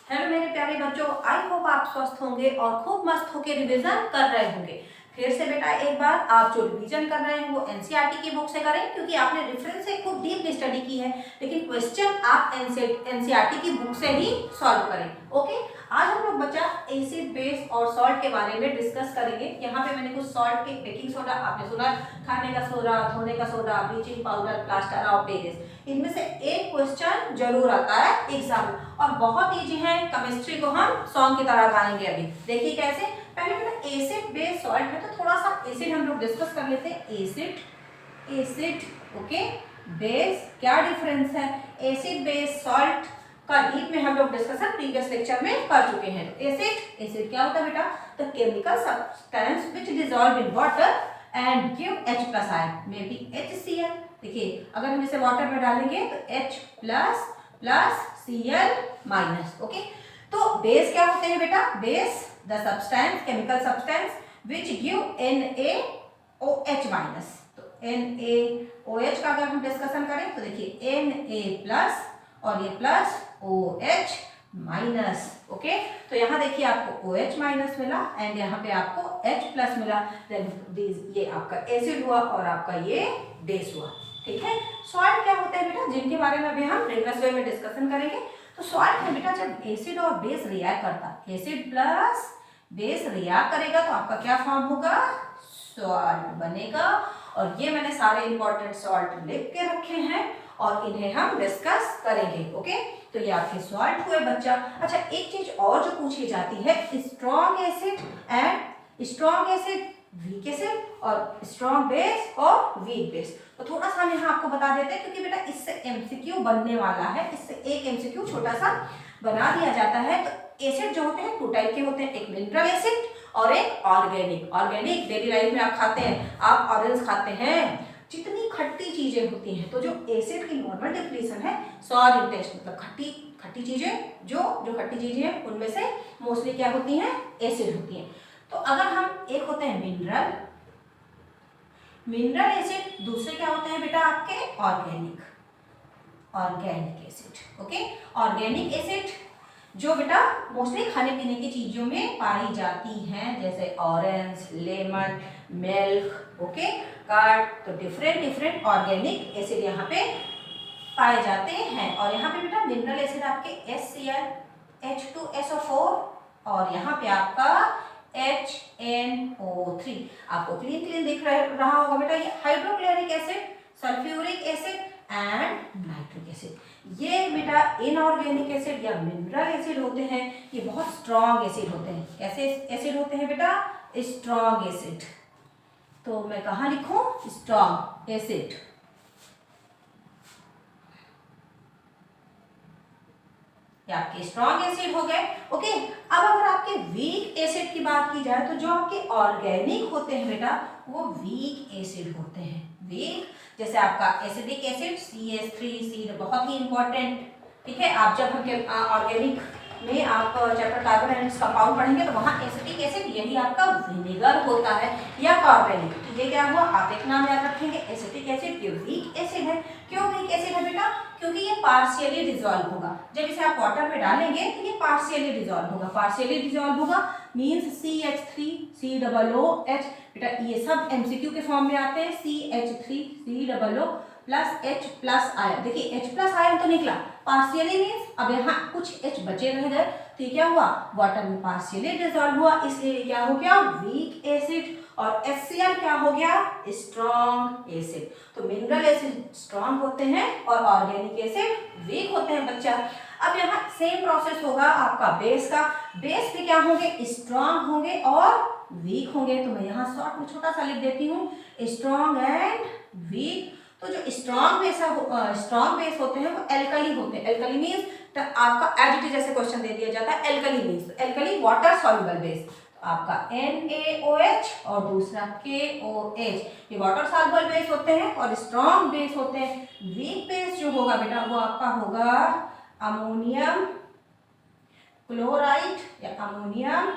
Hello मेरे प्यारे बच्चों, आई होप आप स्वस्थ होंगे और खूब मस्त होकर रिवीजन कर रहे होंगे। फिर से बेटा एक बार आप जो रिवीजन कर रहे हैं वो एनसीईआरटी की बुक से करें, क्योंकि आपने रेफरेंस से खूब डीप स्टडी की है, लेकिन क्वेश्चन आप एनसीईआरटी की बुक से ही सॉल्व करें। ओके, आज हम लोग बच्चा एसिड बेस और सॉल्ट के बारे में डिस्कस करेंगे। यहाँ पे मैंने कुछ सॉल्ट के बेकिंग सोडा, आपने सुना खाने का सोडा, धोने का soda, bleaching powder, plaster of Paris, इनमें से एक क्वेश्चन जरूर आता है एग्जाम में और बहुत इजी है। केमिस्ट्री को हम सॉन्ग की तरह गाएंगे। अभी देखिए कैसे। पहले बेटा एसिड बेस सॉल्ट है, तो थोड़ा सा एसिड हम लोग डिस्कस कर लेते हैं। एसिड ओके, बेस क्या डिफरेंस है। एसिड बेस सॉल्ट का डीप में हम लोग डिस्कशन प्रीवियस लेक्चर में कर चुके हैं। एसिड क्या होता है बेटा, the chemical substance which dissolve in water and give H+ ion may be HCl। देखिए अगर हम इसे वाटर में डालेंगे तो H+ Cl-। ओके, तो बेस क्या होते हैं बेटा, base the substance chemical substance which give NaOH-। तो NaOH का अगर हम डिस्कशन करें तो देखिए Na+ और ये प्लस OH-। ओके, तो यहाँ देखिए आपको OH- मिला एंड यहाँ पे आपको H+ मिला। ये आपका एसिड हुआ और आपका ये बेस हुआ। ठीक है, सॉल्ट क्या होते हैं बेटा, जिनके बारे में अभी हम रिवर्स वे में डिस्कशन करेंगे। तो सॉल्ट है बेटा, जब एसिड और बेस रिएक्ट करता है, एसिड प्लस बेस रिएक्ट करेगा तो आपका क्या फॉर्म होगा, सॉल्ट बनेगा। और ये मैंने सारे इंपॉर्टेंट सॉल्ट लिख के रखे हैं और इन्हें हम डिस्कस करेंगे। ओके, तो ये आपके सॉल्ट हुए बच्चा। अच्छा, एक चीज और जो पूछी जाती है, strong acid and strong acid, weak acid, और स्ट्रॉन्ग बेस और वीक बेस। तो थोड़ा सा हम यहाँ आपको बता देते हैं, क्योंकि बेटा इससे एमसीक्यू बनने वाला है, इससे एक एमसीक्यू छोटा सा बना दिया जाता है। तो एसिड जो होते हैं 2 टाइप के होते हैं, एक मिनरल एसिड और एक ऑर्गेनिक। ऑर्गेनिक डेली लाइफ में आप खाते हैं, आप ऑरेंज खाते हैं, जितनी खट्टी चीजें होती हैं। तो जो एसिड की नॉर्मल डेफिनेशन है, सॉर इंटेस्ट, मतलब खट्टी चीजें, जो खट्टी चीजें हैं उनमें से मोस्टली क्या होती हैं, एसिड होती हैं। तो अगर हम एक होते हैं मिनरल एसिड, दूसरे क्या होते हैं बेटा आपके organic acid. Okay, organic acid जो बेटा मोस्टली खाने पीने की चीजों में पाई जाती हैं, जैसे orange, lemon, milk, okay, curd. तो डिफरेंट ऑर्गेनिक एसिड यहाँ पे पाए जाते हैं। और यहाँ पे बेटा मिनरल एसिड आपके HCl, H2SO4 और यहाँ पे आपका HNO3। आपको क्लीन दिख रहा होगा बेटा, ये hydrochloric acid, sulphuric acid and nitric acid. ये बेटा इनऑर्गेनिक एसिड या मिनरल एसिड होते हैं, ये बहुत स्ट्रॉन्ग एसिड होते हैं। कैसे एसिड होते हैं बेटा, स्ट्रॉन्ग एसिड। तो मैं कहाँ लिखूं, स्ट्रॉन्ग एसिड। ये आपके स्ट्रॉन्ग एसिड हो गए। ओके, अब अगर आपके वीक एसिड की बात की जाए, तो जो आपके ऑर्गेनिक होते हैं बेटा, वो वीक एसिड होते हैं। वीक, जैसे आपका एसिडिक एसिड CH3, बहुत ही इंपॉर्टेंट। ठीक है, आप जब हम ऑर्गेनिक में आप चैप्टर कार्बन एंड कंपाउंड पढ़ेंगे तो वहाँ एसिडिक एसिड यही आपका विनेगर होता है या कार्बोनिक। तो ये क्या हुआ, आप एक नाम याद रखेंगे, एसिडिक एसिड। ये वीक एसिड है। क्यों वीक एसिड है बेटा, क्योंकि ये पार्शियली डिसॉल्व होगा। जब इसे आप वाटर में डालेंगे तो ये पार्शियली डिसॉल्व होगा मींस CH3COOH। बेटा ये सब एमसीक्यू के फॉर्म में आते हैं, CH3COO प्लस H+ आयन। देखिए H+ आयन तो निकला, पार्शियली मींस अब यहाँ कुछ H बचे रह गए, तो ये क्या हुआ, वाटर में पार्शियली डिसॉल्व हुआ, इसलिए क्या हो गया, वीक एसिड। और HCl क्या हो गया, स्ट्रॉन्ग एसिड। तो मिनरल एसिड स्ट्रॉन्ग होते हैं और ऑर्गेनिक एसिड वीक होते हैं बच्चा। अब यहाँ सेम प्रोसेस होगा आपका बेस का। बेस भी क्या होंगे, स्ट्रॉन्ग होंगे और वीक होंगे। तो मैं यहाँ शॉर्ट में छोटा सा लिख देती हूँ, स्ट्रॉन्ग एंड वीक। तो जो स्ट्रॉन्ग बेस होते हैं वो एल्कली होते हैं। एल्कली मीन्स आपका एज इट इज जैसे क्वेश्चन दे दिया जाता है, alkali means alkali water soluble base. आपका NaOH और दूसरा KOH, ये वाटर सॉल्युबल बेस होते हैं और स्ट्रॉन्ग बेस होते हैं। वीक बेस जो होगा बेटा वो आपका होगा अमोनियम क्लोराइड या अमोनियम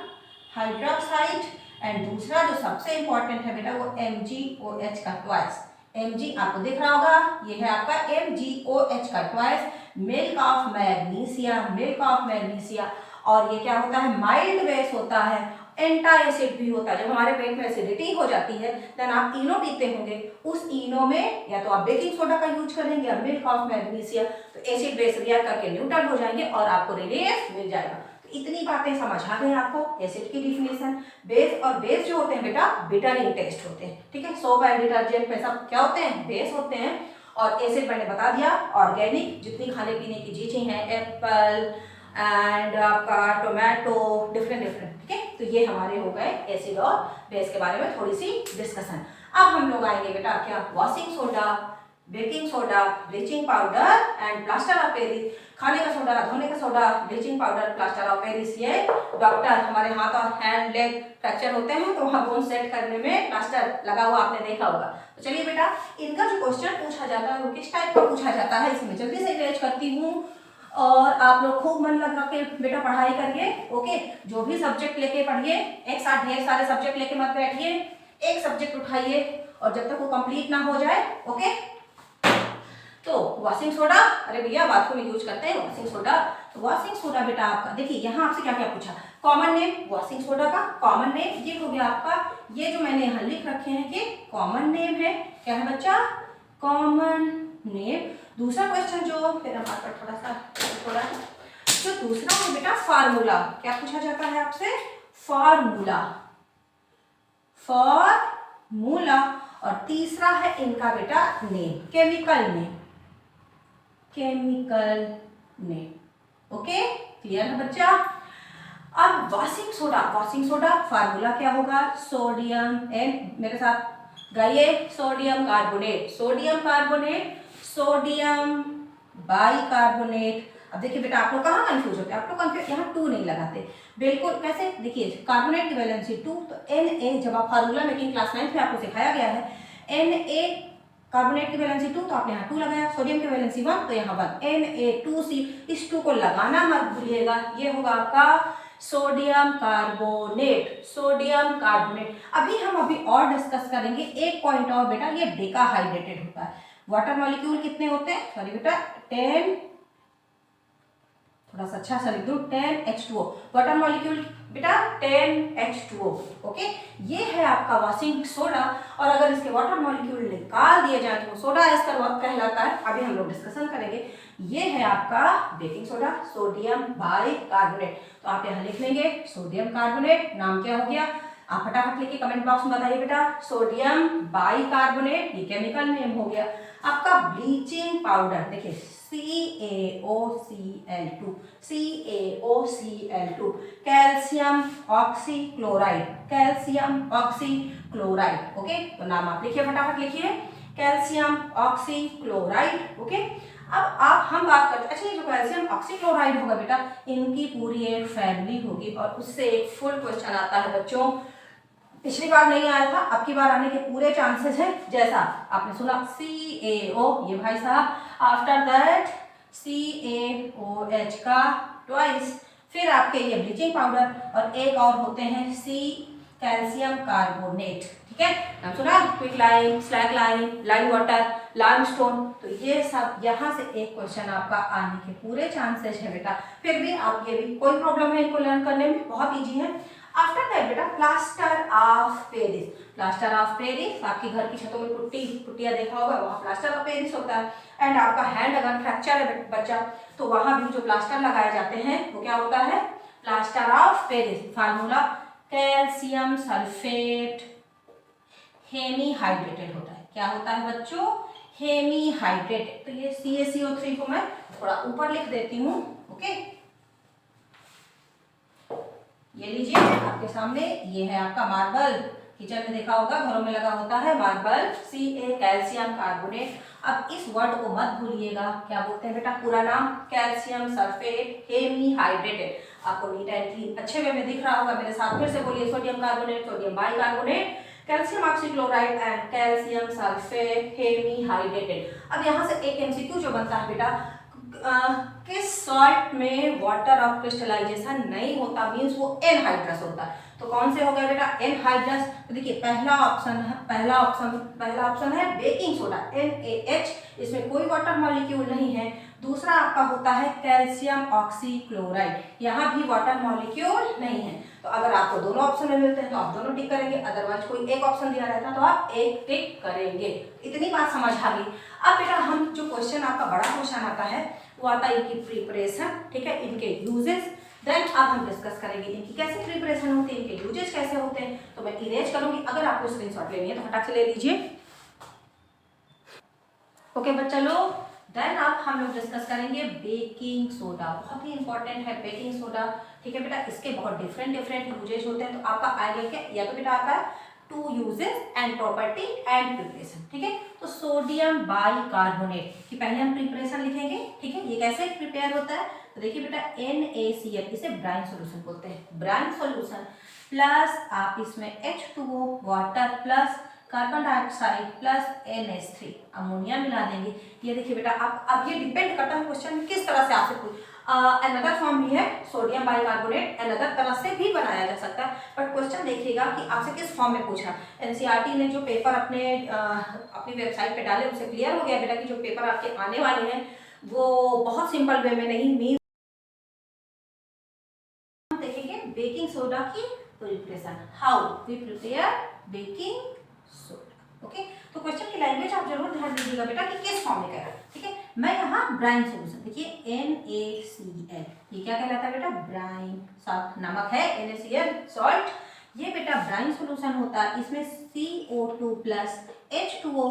हाइड्रोक्साइड एंड दूसरा जो सबसे इंपॉर्टेंट है बेटा वो MgOH का ट्वाइस। Mg आपको दिख रहा होगा, ये है आपका MgOH का twice milk of magnesia, milk of magnesia. और ये क्या होता है, माइल्ड बेस होता है, एंटी एसिड भी होता है। जब हमारे पेट में एसिडिटी हो जाती है देन आप इनो पीते होंगे, उस इनो में या तो आप बेकिंग सोडा का यूज करेंगे या मिल्क ऑफ मैग्नीशिया, तो एसिड बेस रिएक्ट करके न्यूट्रल हो जाएंगे और आपको रिलीफ मिल जाएगा। तो इतनी बातें समझ आ गई आपको, एसिड की डिफिनेशन। बेस, और बेस जो होते हैं बेटा बिटर इन टेस्ट होते हैं, ठीक है। सोप एंड डिटर्जेंट में सब क्या होते हैं, बेस होते हैं। और एसिड मैंने बता दिया, ऑर्गेनिक जितनी खाने पीने की चीजें हैं, एप्पल एंड आपका टोमेटो, डिफरेंट डिफरेंट, ठीक है। तो ये हमारे हो गए एसिड और बेस के बारे में थोड़ी सी डिस्कशन। अब हम लोग आएंगे बेटा क्या, washing soda, baking soda, bleaching powder and plaster of Paris. खाने का सोडा, धोने का soda, bleaching powder, plaster of Paris. ये डॉक्टर हमारे हाथ और हैंड लेग फ्रैक्चर होते हैं तो वहाँ बोन सेट करने में प्लास्टर लगा हुआ आपने देखा होगा। तो चलिए बेटा, इनका जो क्वेश्चन पूछा जाता है वो किस टाइप का पूछा जाता है, इसमें जल्दी से क्लियर करती हूँ। और आप लोग खूब मन लगा के बेटा पढ़ाई करिए, ओके। जो भी सब्जेक्ट लेके पढ़िए, एक साथ ढेर सारे सब्जेक्ट लेके मत बैठिए, एक सब्जेक्ट उठाइए और जब तक वो कंप्लीट ना हो जाए, ओके। तो वॉशिंग सोडा, अरे भैया बाथरूम में यूज करते हैं वॉशिंग सोडा। तो वॉशिंग सोडा बेटा आपका देखिए यहाँ आपसे क्या क्या पूछा, कॉमन नेम वॉशिंग सोडा का, कॉमन नेम ये हो गया आपका, ये जो मैंने यहाँ लिख रखे हैं ये कॉमन नेम है, क्या है बच्चा, कॉमन नेम। दूसरा क्वेश्चन जो फिर हमारे पर थोड़ा जो दूसरा है बेटा फार्मूला, क्या पूछा जाता है आपसे, फार्मूला, फार्मूला। और तीसरा है इनका बेटा name, chemical name, chemical name, okay. Clear है बच्चा। अब washing soda, washing soda formula क्या होगा, सोडियम एंड, मेरे साथ गाइए, sodium carbonate, sodium carbonate, sodium bicarbonate. अब देखिए बेटा आप लोग कहाँ कंफ्यूज होते हैं, आप लोग कंफ्यूज यहाँ 2 नहीं लगाते, बिल्कुल कैसे, देखिए कार्बोनेट की वैलेंसी 2, तो Na, जब आप फार्मूला मेकिंग क्लास 9 में आपको सिखाया गया है, Na कार्बोनेट की वैलेंसी 2 तो आपने यहाँ 2 लगाया, सोडियम की वैलेंसी 1 तो यहाँ 1, Na2C, इस 2 को लगाना मत भूलिएगा, ये होगा आपका सोडियम कार्बोनेट, सोडियम कार्बोनेट। अभी और डिस्कस करेंगे, एक पॉइंट और बेटा, ये डेकाहाइड्रेटेड होता है। वाटर मॉलिक्यूल कितने होते हैं, सॉरी बेटा 10, थोड़ा सा अच्छा सा लिख दूं, 10H2O, वाटर मॉलिक्यूल बेटा 10H2O, ओके। ये है आपका वॉशिंग सोडा, और अगर इसके वाटर मॉलिक्यूल निकाल दिए जाए तो सोडा एस्टर कहलाता है, अभी हम लोग डिस्कशन करेंगे। ये है आपका बेकिंग सोडा, सोडियम बाइकार्बोनेट, तो आप यहाँ लिख लेंगे सोडियम कार्बोनेट, नाम क्या हो गया, आप फटाफट लिखिए कमेंट बॉक्स में बताइए बेटा, सोडियम बाइकार्बोनेट, ये केमिकल नेम हो गया। आपका ब्लीचिंग पाउडर देखिए CaOCl2, CaOCl2, calcium oxychloride, calcium oxychloride, okay. तो नाम आप लिखिए, फटाफट लिखिए, कैल्शियम ऑक्सीक्लोराइड, ओके। अब हम बात करते हैं, अच्छा ये जो कैल्शियम ऑक्सीक्लोराइड होगा बेटा, इनकी पूरी एक फैमिली होगी और उससे एक फुल क्वेश्चन आता है बच्चों, पिछली बार नहीं आया था, अब की बार आने के पूरे चांसेस हैं। जैसा आपने सुना CaO, ये भाई साहब, आफ्टर दैट CaOH का ट्वाइस, फिर आपके ये ब्लीचिंग पाउडर, और एक और होते हैं कैल्शियम कार्बोनेट, ठीक है, नाम सुना, quick lime, slag lime, lime water, limestone. तो ये सब यहाँ से एक क्वेश्चन आपका आने के पूरे चांसेस है बेटा, फिर भी आप ये भी कोई प्रॉब्लम है इनको लर्न करने में, बहुत ईजी है। आफ्टर दैट बेटा plaster of Paris, plaster of Paris, आपके घर की छतों में पुट्टियां देखा होगा, वहाँ प्लास्टर ऑफ पेरिस होता है। एंड आपका हैंड अगर फ्रैक्चर है बच्चा तो वहाँ भी जो प्लास्टर लगाए जाते हैं वो क्या होता है, plaster of Paris. Formula calcium sulphate hemihydrated होता है, क्या होता है बच्चों, हेमीहाइड्रेटेड। तो ये CaCO3 को मैं थोड़ा ऊपर लिख देती हूँ, ओके। ये लीजिए आपके सामने, ये है आपका मार्बल, किचन में देखा होगा, घरों में लगा होता है मार्बल, Ca कैल्शियम कार्बोनेट। अब इस वर्ड को मत भूलिएगा, क्या बोलते हैं बेटा पूरा नाम, कैल्शियम सल्फेट हेमीहाइड्रेटेड। आपको नीट एंड क्लीन अच्छे वे में दिख रहा होगा, मेरे साथ फिर से बोलिए, sodium carbonate, sodium bicarbonate, calcium oxychloride and calcium sulphate hemihydrated. अब यहाँ से एक MCQ जो बनता है बेटा, किस सॉल्ट में वाटर ऑफ क्रिस्टलाइजेशन नहीं होता, मींस वो एनहाइड्रस होता है। तो कौन से हो गए बेटा, एनहाइड्रस। तो देखिए पहला ऑप्शन है बेकिंग सोडा, NaH, इसमें कोई वाटर मॉलिक्यूल नहीं है, दूसरा आपका होता है कैल्शियम ऑक्सीक्लोराइड, यहाँ भी वाटर मॉलिक्यूल नहीं है। तो अगर आपको दोनों ऑप्शन में मिलते हैं तो आप दोनों टिक करेंगे, अदरवाइज कोई एक ऑप्शन दिया रहता तो आप एक टिक करेंगे। इतनी बात समझ आ गई। अब बेटा हम जो क्वेश्चन आपका बड़ा क्वेश्चन आता है वो आता है इनकी प्रिपरेशन, ठीक है, इनके यूजेस। देन अब हम डिस्कस करेंगे इनकी कैसे प्रिपरेशन होती है, इनके यूजेस कैसे होते हैं। तो मैं इरेज करूंगी, अगर आपको स्क्रीनशॉट लेनी है तो फटाक से ले लीजिए। ओके बच्चा लोग, देन अब हम लोग डिस्कस करेंगे बेकिंग सोडा। बहुत ही इंपॉर्टेंट है बेकिंग सोडा, ठीक है बेटा। इसके बहुत डिफरेंट यूजेज होते हैं। तो आपका आएगा क्या, या तो बेटा आता है to uses and property and preparation, ठीक है। तो सोडियम बाइकार्बोनेट की पहले हम प्रिपरेशन लिखेंगे, ठीक है। ये कैसे प्रिपेयर होता है, तो देखिए बेटा NaCl, इसे ब्राइन सॉल्यूशन बोलते हैं, ब्राइन सॉल्यूशन प्लस आप इसमें H2O water plus carbon dioxide plus NH3 ammonia मिला देंगे। ये देखिए बेटा, आप अब ये डिपेंड करता है क्वेश्चन किस तरह से आपसे पूछ। अनदर फॉर्म भी है सोडियम बाइकार्बोनेट, अनदर तरह से भी बनाया जा सकता है, बट क्वेश्चन देखिएगा कि आपसे किस फॉर्म में पूछा। NCERT ने जो पेपर अपनी वेबसाइट पे डाले उससे क्लियर हो गया बेटा कि जो पेपर आपके आने वाले हैं वो बहुत सिंपल वे में नहीं, मीन देखेंगे बेकिंग सोडा की preparation, how we prepare baking soda. Okay, तो क्वेश्चन की लैंग्वेज आप जरूर ध्यान दीजिएगा बेटा कि किस फॉर्म में कह रहा है, ठीक है। मैं यहाँ ब्राइन सॉल्यूशन, देखिए NaCl, ये क्या कहलाता है बेटा, ब्राइन, साफ नमक है NaCl सॉल्ट, ये बेटा ब्राइन सॉल्यूशन होता है। इसमें CO2 plus H2O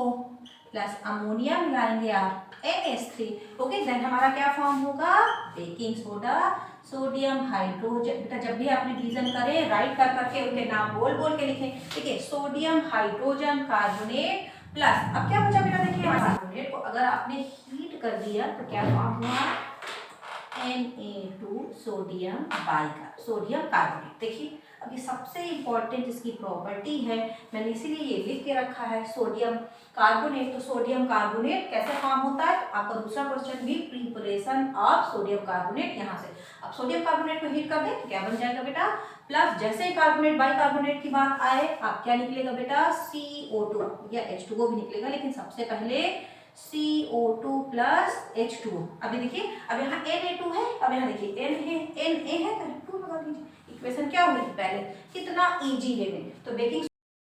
plus ammonia मिलाएंगे आप NH3, ओके। देन हमारा क्या फॉर्म होगा, बेकिंग सोडा, सोडियम हाइड्रोजन। बेटा जब भी आप रिवीजन करें राइट कर करके उनके नाम बोल बोल के लिखें, ठीक है। सोडियम हाइड्रोजन कार्बोनेट प्लस, अब क्या बचा बेटा, देखिए कार्बोनेट को अगर आपने हीट कर दिया तो क्या फॉर्म हुआ, Na2 सोडियम कार्बोनेट। देखिए अब ये सबसे इंपॉर्टेंट इसकी प्रॉपर्टी है, मैंने इसीलिए ये लिख के रखा है सोडियम कार्बोनेट। तो सोडियम कार्बोनेट कैसे फॉर्म होता है, तो आपका दूसरा क्वेश्चन भी प्रिपरेशन ऑफ सोडियम कार्बोनेट, यहाँ से अब सोडियम कार्बोनेट को हीट कर दें तो क्या बन जाएगा बेटा, प्लस जैसे ही कार्बोनेट बाइकार्बोनेट की बात आए आप क्या निकलेगा बेटा, CO2 या H2O भी निकलेगा, लेकिन सबसे पहले CO2 प्लस H2O। अभी देखिए अब यहाँ Na2 है, अब यहाँ देखिए Na है तो 2 लगा दीजिए, इक्वेशन क्या हुई पहले, कितना इजी वे में। तो बेकिंग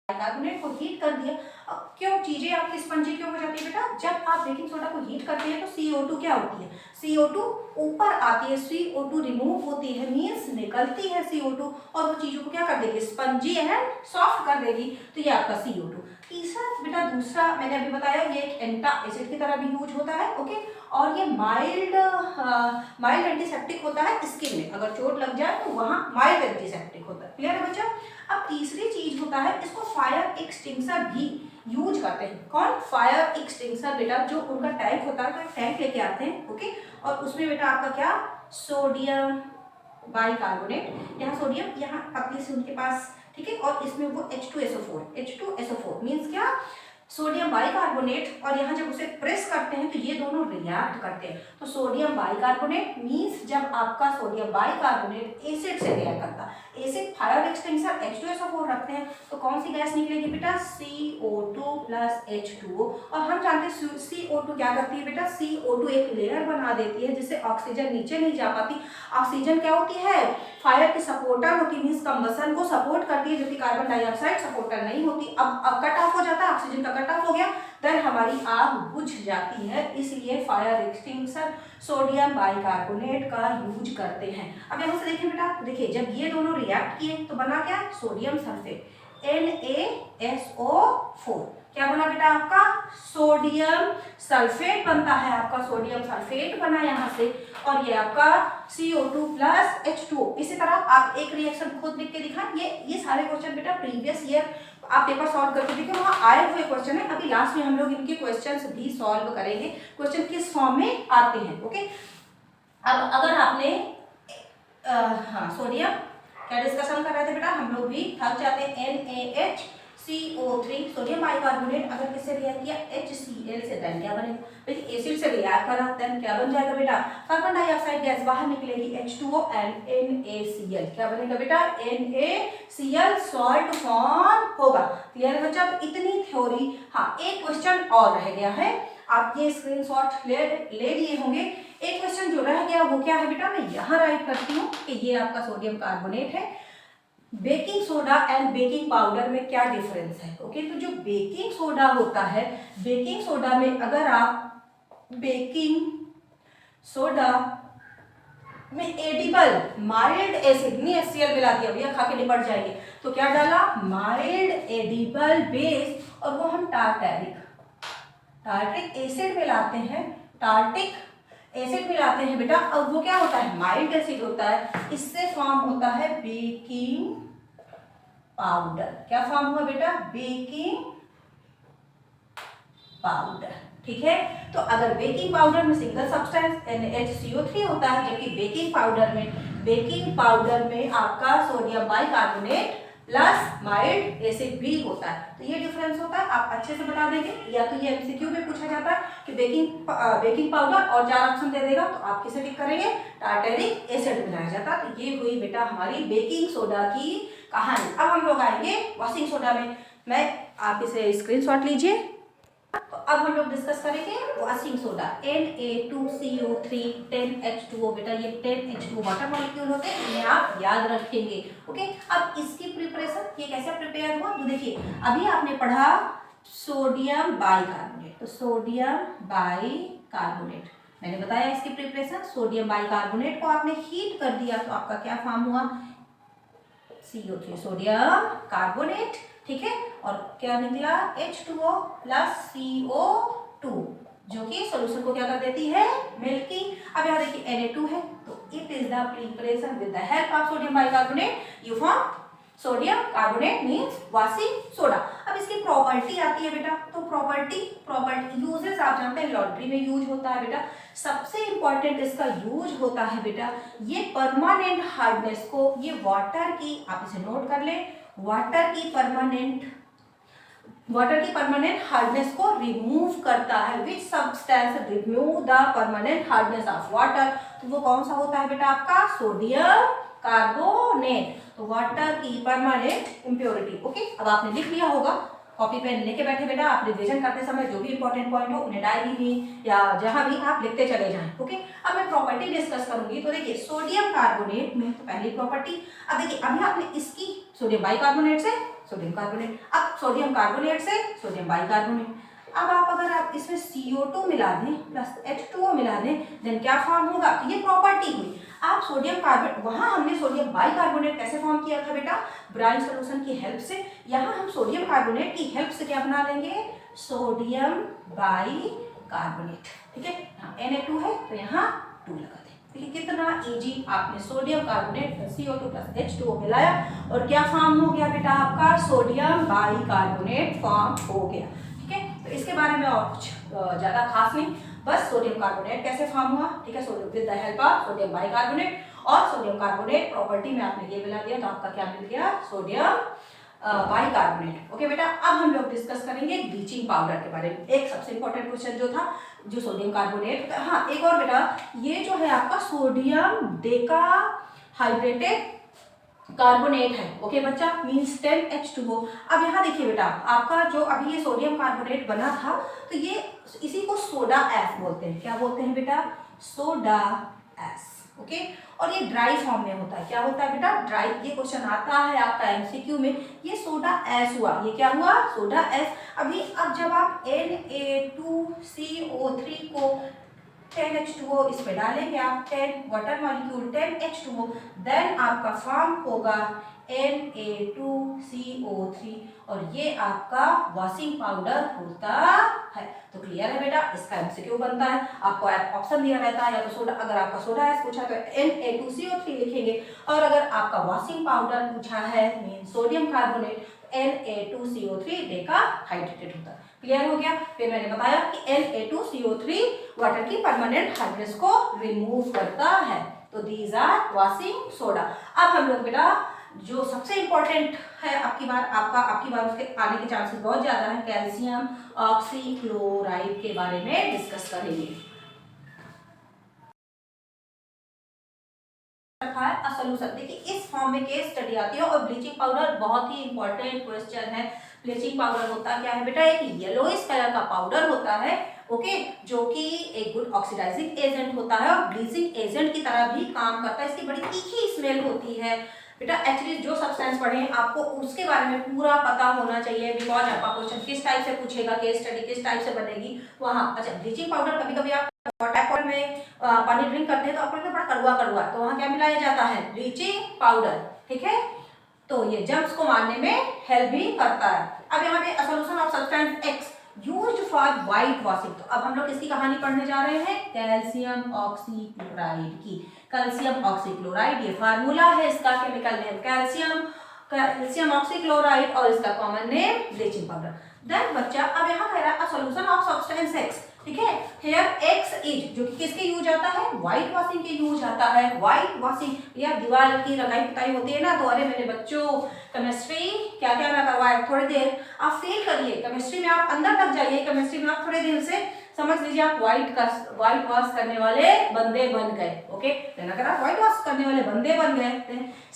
कार्बोनेट को हीट कर दिया। अब क्यों चीजें आपकी स्पंजी क्यों हो जाती है बेटा, जब आप बेकिंग सोडा को हीट करते हैं तो CO2 क्या होती है, CO2 ऊपर आती है, CO2 रिमूव होती है, मींस निकलती है CO2, और वो चीजों को क्या कर देगी, स्पंजी एंड सॉफ्ट कर देगी। तो ये आपका CO2। तीसरा बेटा, दूसरा मैंने अभी बताया ये एक एंटा एसिड की तरह भी यूज होता है, ओके। और ये माइल्ड एंटीसेप्टिक होता है स्किन में, अगर चोट लग जाए तो वहाँ माइल्ड एंटीसेप्टिक होता है, क्लियर है बच्चा। अब तीसरी चीज होता है, इसको फायर एक्सटिंग्विशर भी यूज करते हैं। कौन, फायर एक्सटिंग्विशर बेटा, जो उनका टैंक होता है तो टैंक लेके आते हैं, ओके। और उसमें बेटा आपका क्या, सोडियम बाइकार्बोनेट, यहाँ सोडियम, यहाँ पतली से उनके पास, ठीक है। और इसमें वो H2SO4 मीन्स क्या, सोडियम बाइकार्बोनेट, और यहाँ जब उसे प्रेस करते हैं तो ये दोनों रिएक्ट करते हैं। तो सोडियम बाइकार्बोनेट मीन्स जब आपका सोडियम बाइकार्बोनेट एसिड से रिएक्ट करता है, एसिड फायर एक्सटिंग्विशर H2SO4 रखते हैं तो कौन सी गैस निकलेगी बेटा, CO2 प्लस H2O। और हम जानते हैं CO2 क्या करती है बेटा, CO2 एक लेयर बना देती है जिससे ऑक्सीजन नीचे नहीं जा पाती। ऑक्सीजन क्या होती है, फायर की सपोर्टर होती है, मीन्स कंबसन को सपोर्ट करती है, जो कि कार्बन डाइऑक्साइड सपोर्टर नहीं होती। अब कट ऑफ हो जाता है, ऑक्सीजन का कट ऑफ हो गया, देन हमारी आग बुझ जाती है, इसलिए फायर एक्सटिंग्विशर सोडियम बाइकार्बोनेट का यूज करते हैं। अब यहाँ से देखिए बेटा, देखिए जब ये दोनों रिएक्ट किए तो बना क्या, सोडियम सल्फेट NaSO4, क्या बना बेटा आपका, सोडियम सल्फेट बनता है, आपका सोडियम सल्फेट बना यहाँ से, और ये आपका CO2 प्लस H2O। इसी तरह आप एक रिएक्शन खुद लिख के दिखाएं। ये सारे क्वेश्चन बेटा प्रीवियस ईयर आप पेपर सॉल्व करके देखिए, वहाँ आए हुए क्वेश्चन है। अभी लास्ट में हम लोग इनके क्वेश्चंस भी सॉल्व करेंगे, क्वेश्चन किस फॉर्म में आते हैं, ओके। अब अगर आपने हाँ सोडियम क्या डिस्कशन कर रहे थे बेटा, हम लोग भी थक जाते हैं, NaHCO3 सोडियम बाइकार्बोनेट अगर किससे रिएक्ट किया, HCl से, देन क्या बनेगा, देखिए एसिड से रिएक्ट करा, देन क्या बन जाएगा बेटा, कार्बन डाइऑक्साइड गैस बाहर निकलेगी, H2O एंड NaCl, क्या बनेगा बेटा, NaCl सॉल्ट फॉर्म होगा, क्लियर है बच्चा। इतनी थ्योरी। हाँ एक क्वेश्चन और रह गया है, आप ये स्क्रीनशॉट ले लिए होंगे। एक क्वेश्चन जो रह गया वो क्या है बेटा, मैं यहाँ राइट करती हूँ कि ये आपका सोडियम कार्बोनेट है। Baking soda and baking powder में क्या डिफरेंस है? ओके, तो जो बेकिंग सोडा होता है, बेकिंग सोडा में अगर आप बेकिंग सोडा में एडिबल माइल्ड एसिड, नहीं HCl मिला दिया भैया खा के निपट जाएंगे, तो क्या डाला, माइल्ड एडिबल बेस, और वो हम टार्ट्रिक एसिड मिलाते हैं, टार्टिक एसिड मिलाते हैं बेटा, और वो क्या होता है, माइल्ड एसिड होता है। इससे फॉर्म होता है बेकिंग पाउडर। क्या फॉर्म हुआ बेटा, बेकिंग पाउडर। ठीक है, तो अगर बेकिंग पाउडर में सिंगल सब्सटेंस NaHCO3 होता है, जबकि बेकिंग पाउडर में आपका sodium bicarbonate plus mild acid भी होता है। तो ये डिफरेंस होता है, आप अच्छे से बता देंगे, या तो ये MCQ में पूछा जाता है कि बेकिंग पाउडर और 4 ऑप्शन दे देगा, तो आप किसे टिक करेंगे, टार्टेरिक एसिड मिलाया जाता। तो ये हुई बेटा हमारी बेकिंग सोडा की कहानी। अब हम लोग आएंगे वॉशिंग सोडा में। मैं आप इसे स्क्रीनशॉट लीजिए। तो अब हम लोग डिस्कस करेंगे वॉशिंग सोडा, Na2CO3 10H2O। बेटा ये 10H2O वाटर मॉलिक्यूल होते हैं, इन्हें आप याद रखेंगे। ओके, अब इसकी प्रिपरेशन ये कैसे प्रिपेयर हुआ, तो देखिए अभी आपने पढ़ा सोडियम बाइकार्बोनेट, तो सोडियम बाइकार्बोनेट मैंने बताया इसकी प्रिपरेशन। सोडियम बाइकार्बोनेट को आपने हीट कर दिया तो आपका क्या फॉर्म हुआ, CO3, सोडियम कार्बोनेट। ठीक है, और क्या निकला, H2O प्लस CO2, जो कि सोल्यूशन को क्या कर देती है, मिल्की। अब यहाँ देखिए Na2 है, तो it is the preparation with the help of sodium bicarbonate you form sodium carbonate means washing soda. अब इसकी प्रॉपर्टी आती है बेटा, तो प्रॉपर्टी यूजेस आप जानते हैं, लॉन्ड्री में यूज होता है बेटा। सबसे इंपॉर्टेंट इसका यूज होता है बेटा, ये परमानेंट हार्डनेस को, ये वाटर की, आप इसे नोट कर ले, वाटर की परमानेंट हार्डनेस को रिमूव करता है। Which substance remove the permanent hardness of water, तो वो कौन सा होता है बेटा, आपका सोडियम कार्बोनेट। तो वाटर की परमानेंट इम्प्योरिटी। ओके, अब आपने लिख लिया होगा, कॉपी पेन लेके बैठे बेटा, आप रिवीजन करते समय जो भी इंपॉर्टेंट पॉइंट हो उन्हें डायरी में या जहां भी आप लिखते चले जाएं। ओके, अब मैं प्रॉपर्टी डिस्कस करूंगी। तो देखिए सोडियम कार्बोनेट में तो पहली प्रॉपर्टी, अब देखिए अभी आपने इसकी सोडियम बाइकार्बोनेट से सोडियम कार्बोनेट, अब सोडियम कार्बोनेट से सोडियम बाइकार्बोनेट। अब अगर आप इसमें CO2 मिला दें प्लस H2O मिला दें, देन क्या फॉर्म होगा, ये प्रॉपर्टी हुई। आप सोडियम कार्बोनेट, वहां हमने सोडियम बाइकार्बोनेट कैसे फॉर्म किया था बेटा, ब्राइन सॉल्यूशन की हेल्प से। यहाँ हम सोडियम कार्बोनेट की हेल्प से क्या बना लेंगे, सोडियम बाइकार्बोनेट। ठीक है, Na2 है तो यहाँ 2 लगा दें। देखिए कितना इजी, आपने sodium carbonate plus CO2 plus H2O मिलाया और क्या फॉर्म हो गया बेटा, आपका सोडियम बाइकार्बोनेट फॉर्म हो गया। ठीक है, तो इसके बारे में और कुछ ज्यादा खास नहीं, बस सोडियम कार्बोनेट कैसे फॉर्म हुआ। ठीक है, sodium with the help of sodium bicarbonate, और सोडियम कार्बोनेट प्रॉपर्टी में आपने ये मिला दिया तो आपका क्या मिल गया, सोडियम बाइकार्बोनेट। ओके बेटा, अब हम लोग डिस्कस करेंगे ब्लीचिंग पाउडर के बारे में। एक सबसे इंपॉर्टेंट क्वेश्चन जो था, जो सोडियम कार्बोनेट, हाँ एक और बेटा, ये जो है आपका सोडियम डेका हाइड्रेटेड कार्बोनेट है। ओके बच्चा, मींस 10H2O। अब यहाँ देखिए बेटा, आपका जो अभी ये सोडियम कार्बोनेट बना था, तो ये इसी को सोडा एस बोलते हैं। क्या बोलते हैं बेटा, सोडा एस। ओके, और ये ड्राई फॉर्म में होता है। क्या होता है बेटा, ड्राई। ये क्वेश्चन आता है आपका MCQ में, ये सोडा एस हुआ, ये क्या हुआ, सोडा एस। अभी अब जब आप Na2CO3 को 10H2O इस पे डालेंगे आप, 10 वाटर मॉलिक्यूल 10H2O, देन आपका फॉर्म होगा Na2CO3, और ये आपका वॉशिंग पाउडर होता है। तो क्लियर है बेटा, इसका MCQ बनता है, आपको ऑप्शन दिया रहता है, या तो सोडा, अगर आपका सोडा एस पूछा तो Na2CO3 लिखेंगे, और अगर आपका वॉशिंग पाउडर पूछा है mean sodium carbonate, Na2CO3 Deka hydrated होता है। क्लियर हो गया। फिर मैंने बताया कि Na2CO3 वाटर की परमानेंट हार्डनेस को रिमूव करता है। तो दीज आर वॉशिंग सोडा। अब हम लोग बेटा जो सबसे इंपॉर्टेंट है, आपकी बार उसके आने के चांसेस बहुत ज्यादा है, कैल्शियम ऑक्सीक्लोराइड के बारे में डिस्कस करेंगे। सोल्यूशन देखिए इस फॉर्म में केस स्टडी आती है, और ब्लीचिंग पाउडर बहुत ही इंपॉर्टेंट क्वेश्चन है। ब्लीचिंग पाउडर होता क्या है बेटा, एक येलोइश कलर का पाउडर होता है, ओके, जो कि एक गुड ऑक्सीडाइजिंग एजेंट होता है और ब्लीचिंग एजेंट की तरह भी काम करता है। इसकी बड़ी तीखी स्मेल होती है। बेटा एक्चुअली जो सब्सटेंस पढ़े हैं आपको उसके बारे में पूरा पता होना चाहिए, बिकॉज आपका क्वेश्चन किस टाइप से पूछेगा, केस स्टडी किस टाइप से बनेगी वहाँ। अच्छा, ब्लीचिंग पाउडर कभी कभी आप वाटर में पानी ड्रिंक करते हैं तो आपको लगता है बड़ा कड़वा कड़वा, तो वहाँ क्या मिलाया जाता है, ब्लीचिंग पाउडर। ठीक है, तो ये जर्म्स को मारने में हेल्प भी करता है। अब यहाँ पे solution of substance x used for white washing. तो अब हम लोग किसकी कहानी पढ़ने जा रहे हैं, कैल्शियम ऑक्सीक्लोराइड की। कैल्शियम ऑक्सीक्लोराइड ये फार्मूला है इसका, केमिकल नेम कैल्शियम ऑक्सीक्लोराइड और इसका common name bleaching powder. Then बच्चा अब यहाँ कह रहा है सॉल्यूशन ऑफ सब्सटेंस एक्स। ठीक है, हेयर एक्स इज जो कि किसके यूज आता है, व्हाइट वॉशिंग के यूज आता है। व्हाइट वॉशिंग या दीवार की रंगाई पुताई होती है ना, तो अरे मेरे बच्चों केमिस्ट्री क्या क्या ना करवाए, थोड़ी देर आप फील करिए केमिस्ट्री में, आप अंदर तक जाइए केमिस्ट्री में, आप थोड़े देर से समझ लीजिए आप व्हाइट वॉश करने वाले बंदे बन गए। ओके, अगर आप व्हाइट वॉश करने वाले बंदे बन गए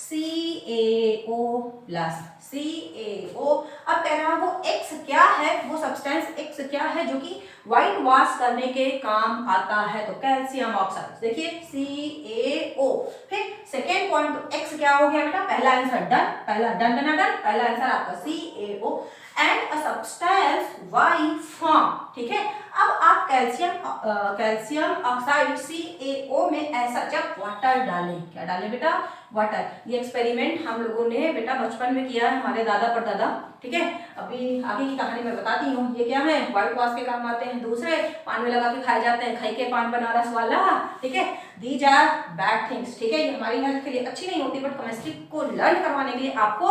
CaO प्लस CaO। अब कह रहा है वो एक्स क्या है, वो सब्सटेंस एक्स क्या है जो कि व्हाइट वॉश करने के काम आता है, तो कैल्शियम ऑक्साइड। देखिए CaO। फिर सेकेंड पॉइंट तो एक्स क्या हो गया बेटा, पहला आंसर डन, पहला डन डन डन, पहला आंसर आपका CaO and a substance Y form. ठीक है, अब आप कैल्शियम ऑक्साइड CaO में ऐसा जब वाटर डालें, क्या डालें बेटा, वाटर। ये एक्सपेरिमेंट हम लोगों ने बेटा बचपन में किया है, हमारे दादा परदादा। ठीक है, अभी आगे की कहानी मैं बताती हूँ। ये क्या है, व्हाइट वॉश के काम आते हैं। दूसरे पान में लगा के खाए जाते हैं, खाई के पान बनारस वाला। ठीक है, दीज आर बैड थिंग्स। ठीक है, ये हमारी हेल्थ के लिए अच्छी नहीं होती, बट केमिस्ट्री को लर्न करवाने के लिए, आपको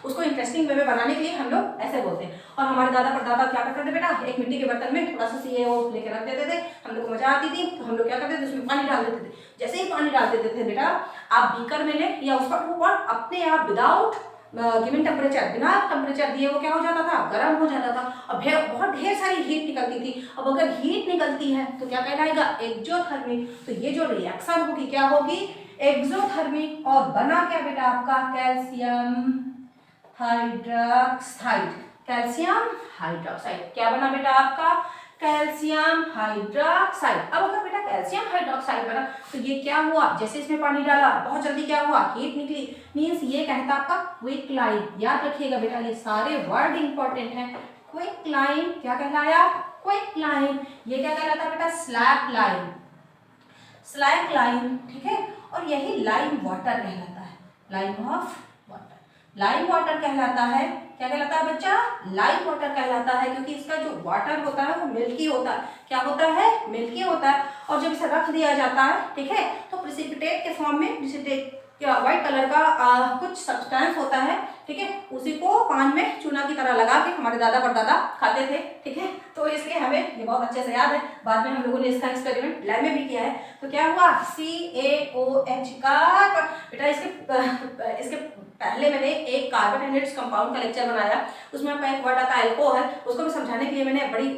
उसको इंटरेस्टिंग वे में बनाने के लिए हम लोग ऐसे बोलते हैं। और हमारे दादा परदादा क्या करते थे बेटा, एक मिट्टी के बर्तन में थोड़ा सा CaO लेके रख देते थे, हम लोग को मजा आती थी, तो हम लोग क्या करते थे उसमें पानी डाल देते थे। जैसे ही पानी डाल देते थे बेटा, आप बीकर में ले या उसका ऊपर अपने आप विदाउट गिवन टेम्परेचर, बिना टेम्परेचर दिए वो क्या हो जाता था, गर्म हो जाता था और बहुत ढेर सारी हीट निकलती थी। अब अगर हीट निकलती है तो क्या कहलाएगा, एक्सोथर्मिक। तो ये जो रिएक्शन होगी क्या होगी, एक्सोथर्मिक, और बना क्या बेटा आपका कैल्शियम हाइड्रोक्साइड। कैल्शियम हाइड्रोक्साइड क्या बना बेटा आपका, कैल्शियम हाइड्रोक्साइड। अब अगर बेटा कैल्शियम हाइड्रोक्साइड बना तो ये क्या हुआ, जैसे इसमें पानी डाला बहुत जल्दी क्या हुआ, हीट निकली, मींस ये कहता आपका क्विकलाइन। याद रखिएगा बेटा, ये सारे वर्ड इंपॉर्टेंट हैं। क्विकलाइन क्या कहलाया, क्विकलाइन। ये क्या कहलाता बेटा, स्लैक लाइन, स्लैक लाइन। ठीक है, और यही लाइम वाटर कहलाता है, lime of water, lime water कहलाता है। क्या कहलाता है बच्चा, लाइम वाटर कहलाता है, क्योंकि इसका जो वाटर होता है वो मिल्की होता है। क्या होता है, मिल्की होता है। और जब इसे रख दिया जाता है, ठीक है, तो प्रिसिपिटेट के फॉर्म में, प्रिसिपिटेट क्या व्हाइट कलर का कुछ सब्सटेंस होता है। ठीक है, उसी को पान में चूना की तरह लगा के हमारे दादा परदादा खाते थे। ठीक है, तो इसलिए हमें ये बहुत अच्छे से याद है, बाद में हम लोगों ने इसका एक्सपेरिमेंट लैब में भी किया है। तो क्या हुआ, CaOH का बेटा, इसके पहले मैंने एक कार्बन हाइड्रेट्स कंपाउंड का लेक्चर बनाया, उसमें आपका एक वर्ड आता है अल्कोहल, उसको भी समझाने के लिए मैंने बड़ी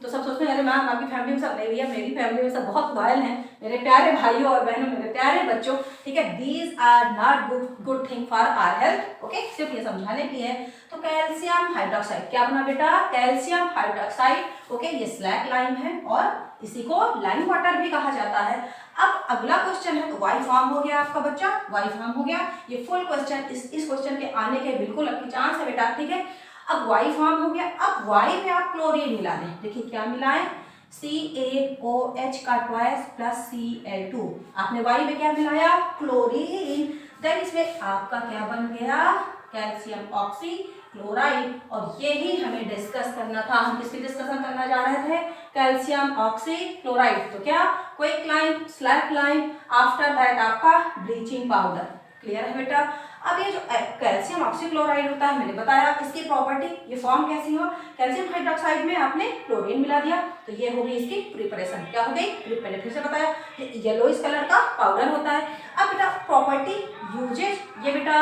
तो सब सोचते हैं अरे मैम आपकी फैमिली में सब नहीं, भैया मेरी फैमिली में सब बहुत लॉयल हैं, मेरे प्यारे भाइयों और बहनों, मेरे प्यारे बच्चों। ठीक है, these are not good thing for our health. Okay, सिर्फ ये समझाने की है। तो कैल्शियम हाइड्रोक्साइड क्या बना बेटा, कैल्शियम हाइड्रोक्साइड। ओके, ये स्लैक लाइम है और इसी को लाइम वाटर भी कहा जाता है। अब अगला क्वेश्चन है, तो वाई फॉर्म हो गया आपका बच्चा, वाई फॉर्म हो गया। ये फुल क्वेश्चन, इस क्वेश्चन के आने के बिल्कुल आपकी चांस है बेटा। ठीक है, अब वाई फॉर्म हो गया। अब वाई में आप क्लोरीन मिला दें, देखिए क्या मिलाएं, CaOH का ट्वाइस प्लस Cl2। आपने वाई में क्या मिलाया, क्लोरीन। देन इसमें आपका क्या बन गया, कैल्शियम ऑक्सीक्लोराइड। और यही हमें डिस्कस करना था, हम किसकी डिस्कशन करना जा रहे थे, कैल्शियम ऑक्सीक्लोराइड। तो क्या, क्विकलाइन, स्लैक लाइन, आफ्टर दैट आपका ब्लीचिंग पाउडर। क्लियर है बेटा। अब ये जो कैल्शियम ऑक्सीक्लोराइड होता है, मैंने बताया इसकी प्रॉपर्टी, ये फॉर्म कैसी हो, कैल्शियम हाइड्रोक्साइड में आपने क्लोरीन मिला दिया, तो ये हो गई इसकी प्रिपरेशन। क्या हो गई, मैंने फिर से बताया, येलोइश कलर का पाउडर होता है। अब बेटा प्रॉपर्टी, यूजेज, ये बेटा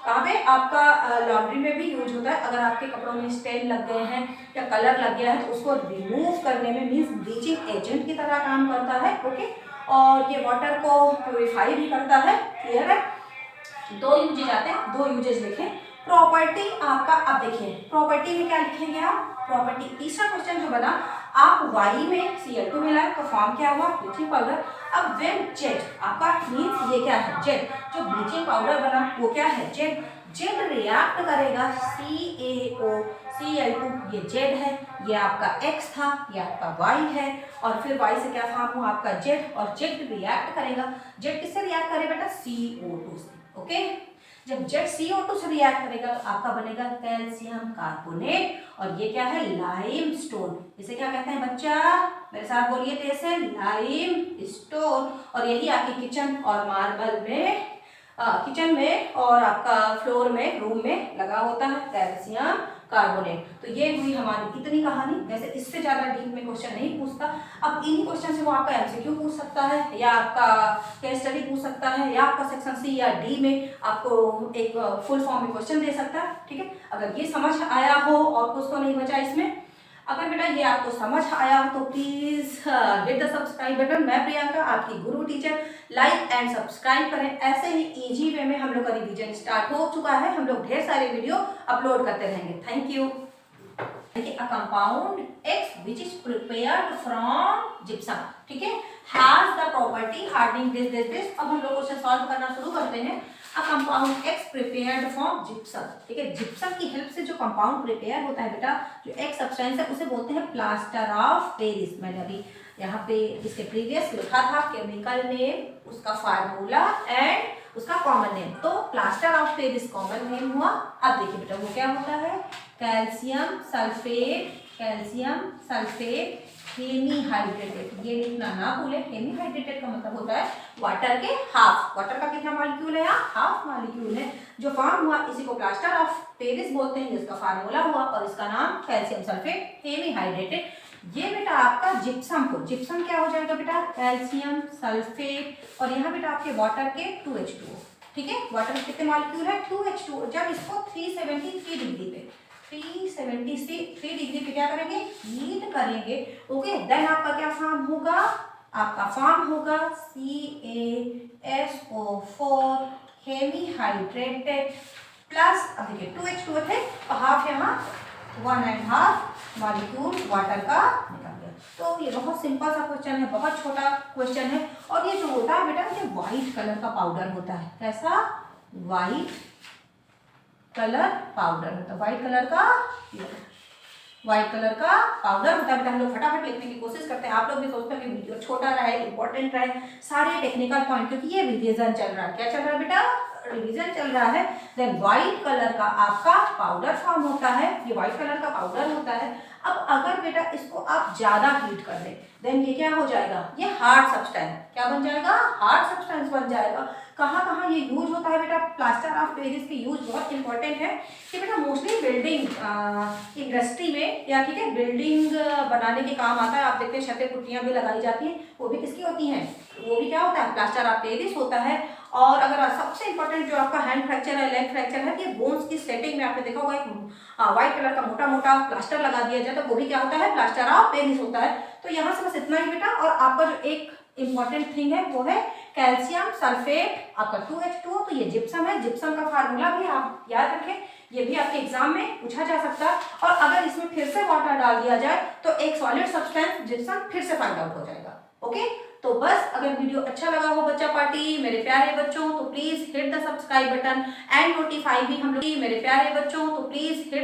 कहाँ पे आपका लॉन्ड्री में भी यूज होता है। अगर आपके कपड़ों में स्टेन लग गए हैं या कलर लग गया है तो उसको रिमूव करने में, मीन्स ब्लीचिंग एजेंट की तरह काम करता है। ओके, और ये वाटर को प्योरीफाई भी करता है। क्लियर है, दो यूजेज आते हैं, दो यूजेज लिखें। प्रॉपर्टी आपका, अब देखिए प्रॉपर्टी में क्या लिखेंगे आप, प्रॉपर्टी, तीसरा क्वेश्चन जो बना आप Y में Cl2 मिलाए तो फॉर्म क्या हुआ, ब्लीचिंग पाउडर। अब वेन Z, आपका मीन्स ये क्या है, Z, जो ब्लीचिंग पाउडर बना वो क्या है, Z रिएक्ट करेगा CaO Cl2, ये Z है, ये आपका X था, ये आपका Y है, और फिर Y से क्या फॉर्म हुआ आपका Z, और Z रिएक्ट करेगा, Z किससे रिएक्ट करे बेटा, CO2 से। ओके, जब Z CO2 से रिएक्ट करेगा तो आपका बनेगा कैल्शियम कार्बोनेट, और ये क्या है, लाइम स्टोन। इसे क्या कहते हैं बच्चा, मेरे साथ बोलिए तेज से, लाइम स्टोन। और यही आपकी किचन और मार्बल में, किचन में और आपका फ्लोर में, रूम में लगा होता है कैल्शियम कार्बोनेट। तो ये हुई हमारी इतनी कहानी। वैसे इससे ज़्यादा डीप में क्वेश्चन नहीं पूछता। अब इन्हीं क्वेश्चन से वो आपका एमसीक्यू पूछ सकता है, या आपका केस स्टडी पूछ सकता है, या आपका सेक्शन सी या डी में आपको एक फुल फॉर्म में क्वेश्चन दे सकता है। ठीक है, अगर ये समझ आया हो और कुछ तो नहीं बचा इसमें, अगर बेटा ये आपको समझ आया हो तो please hit the subscribe button. मैं प्रियंका, आपकी गुरु टीचर, लाइक एंड सब्सक्राइब करें। ऐसे ही इजी वे में हम लोग का रिवीजन स्टार्ट हो चुका है, हम लोग ढेर सारे वीडियो अपलोड करते रहेंगे। Thank you. देखिए, a compound X which is prepared from gypsum, ठीक है, has the property hardening this। अब हम लोग क्वेश्चन सॉल्व करना शुरू करते हैं। अ compound X prepared from gypsum, ठीक है, जिप्सम की हेल्प से जो कंपाउंड प्रिपेयर होता है बेटा, जो एक सब्सटेंस है उसे बोलते हैं प्लास्टर ऑफ पेरिस। मैंने अभी यहाँ पे इसके प्रीवियस लिखा था केमिकल नेम, उसका फार्मूला एंड उसका कॉमन नेम। तो plaster of Paris common name हुआ। अब देखिए बेटा वो क्या होता है, कैल्शियम सल्फेट हेमीहाइड्रेटेड। ये लिखना ना भूले, हेमीहाइड्रेटेड का मतलब होता है वाटर के हाफ। वाटर का कितना मॉलिक्यूल है, यहाँ हाफ मॉलिक्यूल है। जो फॉर्म हुआ इसी को प्लास्टर ऑफ पेरिस बोलते हैं, जिसका फार्मूला हुआ और इसका नाम कैल्शियम सल्फेट हेमीहाइड्रेटेड। ये बेटा आपका जिप्सम को, जिप्सम क्या हो जाएगा बेटा, कैल्शियम सल्फेट, और यहाँ बेटा आपके वाटर के 2H2O। ठीक है, वाटर में कितने मॉलिक्यूल है, 2H2O। जब इसको 373 डिग्री पे 373 डिग्री पे क्या करेंगे, हीट करेंगे। ओके, देन आपका क्या फॉर्म होगा, आपका फॉर्म होगा CaSO4 हेमीहाइड्रेटेड प्लस, अब देखिए 2H2O थे तो हाफ यहाँ 1.5 मॉलिक्यूल वाटर का निकल गया। तो ये बहुत सिंपल सा क्वेश्चन है, बहुत छोटा क्वेश्चन है। और ये जो होता है बेटा, ये व्हाइट कलर का पाउडर होता है। कैसा, व्हाइट कलर पाउडर होता है, व्हाइट कलर का पाउडर होता है बेटा। हम लोग फटाफट लिखने की कोशिश करते हैं। आप लोग भी सोचते हैं कि वीडियो छोटा रहे, इंपॉर्टेंट रहे, सारे टेक्निकल पॉइंट, क्योंकि ये रिवीजन चल रहा है। क्या चल रहा है बेटा, रिवीजन चल रहा है। देन व्हाइट कलर का आपका पाउडर फॉर्म होता है, ये व्हाइट कलर का पाउडर होता है। अब अगर बेटा इसको आप ज्यादा हीट कर दें, देन ये क्या हो जाएगा, ये हार्ड सब्सटेंस, क्या बन जाएगा, हार्ड सब्सटेंस बन जाएगा। कहाँ कहाँ ये यूज होता है बेटा, प्लास्टर ऑफ पेरिस की यूज बहुत इंपॉर्टेंट है कि बेटा मोस्टली बिल्डिंग इंडस्ट्री में, या ठीक है बिल्डिंग बनाने के काम आता है। आप देखते हैं छतें पुट्टियाँ भी लगाई जाती हैं, वो भी किसकी होती हैं, वो भी क्या होता है, प्लास्टर ऑफ पेरिस होता है। और अगर सबसे इंपॉर्टेंट जो आपका हैंड फ्रैक्चर है, लेग फ्रैक्चर है, ये बोन्स की सेटिंग में आपने देखा होगा एक व्हाइट कलर का मोटा मोटा प्लास्टर लगा दिया जाए, तो वो भी क्या होता है, प्लास्टर ऑफ पेरिस होता है। तो यहाँ से बस इतना ही बेटा। और आपका जो एक इंपॉर्टेंट थिंग है वो है कैल्शियम सल्फेट, आपका 2H2O। तो ये जिप्सम है, जिप्सम का फार्मूला भी आप याद रखें, ये भी आपके एग्जाम में पूछा जा सकता है। और अगर इसमें फिर से वाटर डाल दिया जाए तो एक सॉलिड सब्सटेंस जिप्सम फिर से फाइंड आउट हो जाएगा। ओके, तो बस अगर वीडियो अच्छा लगा हो बच्चा पार्टी, मेरे प्यारे बच्चों, तो please hit the subscribe button and notify भी हम लोग, मेरे प्यारे बच्चों, तो प्लीज हिट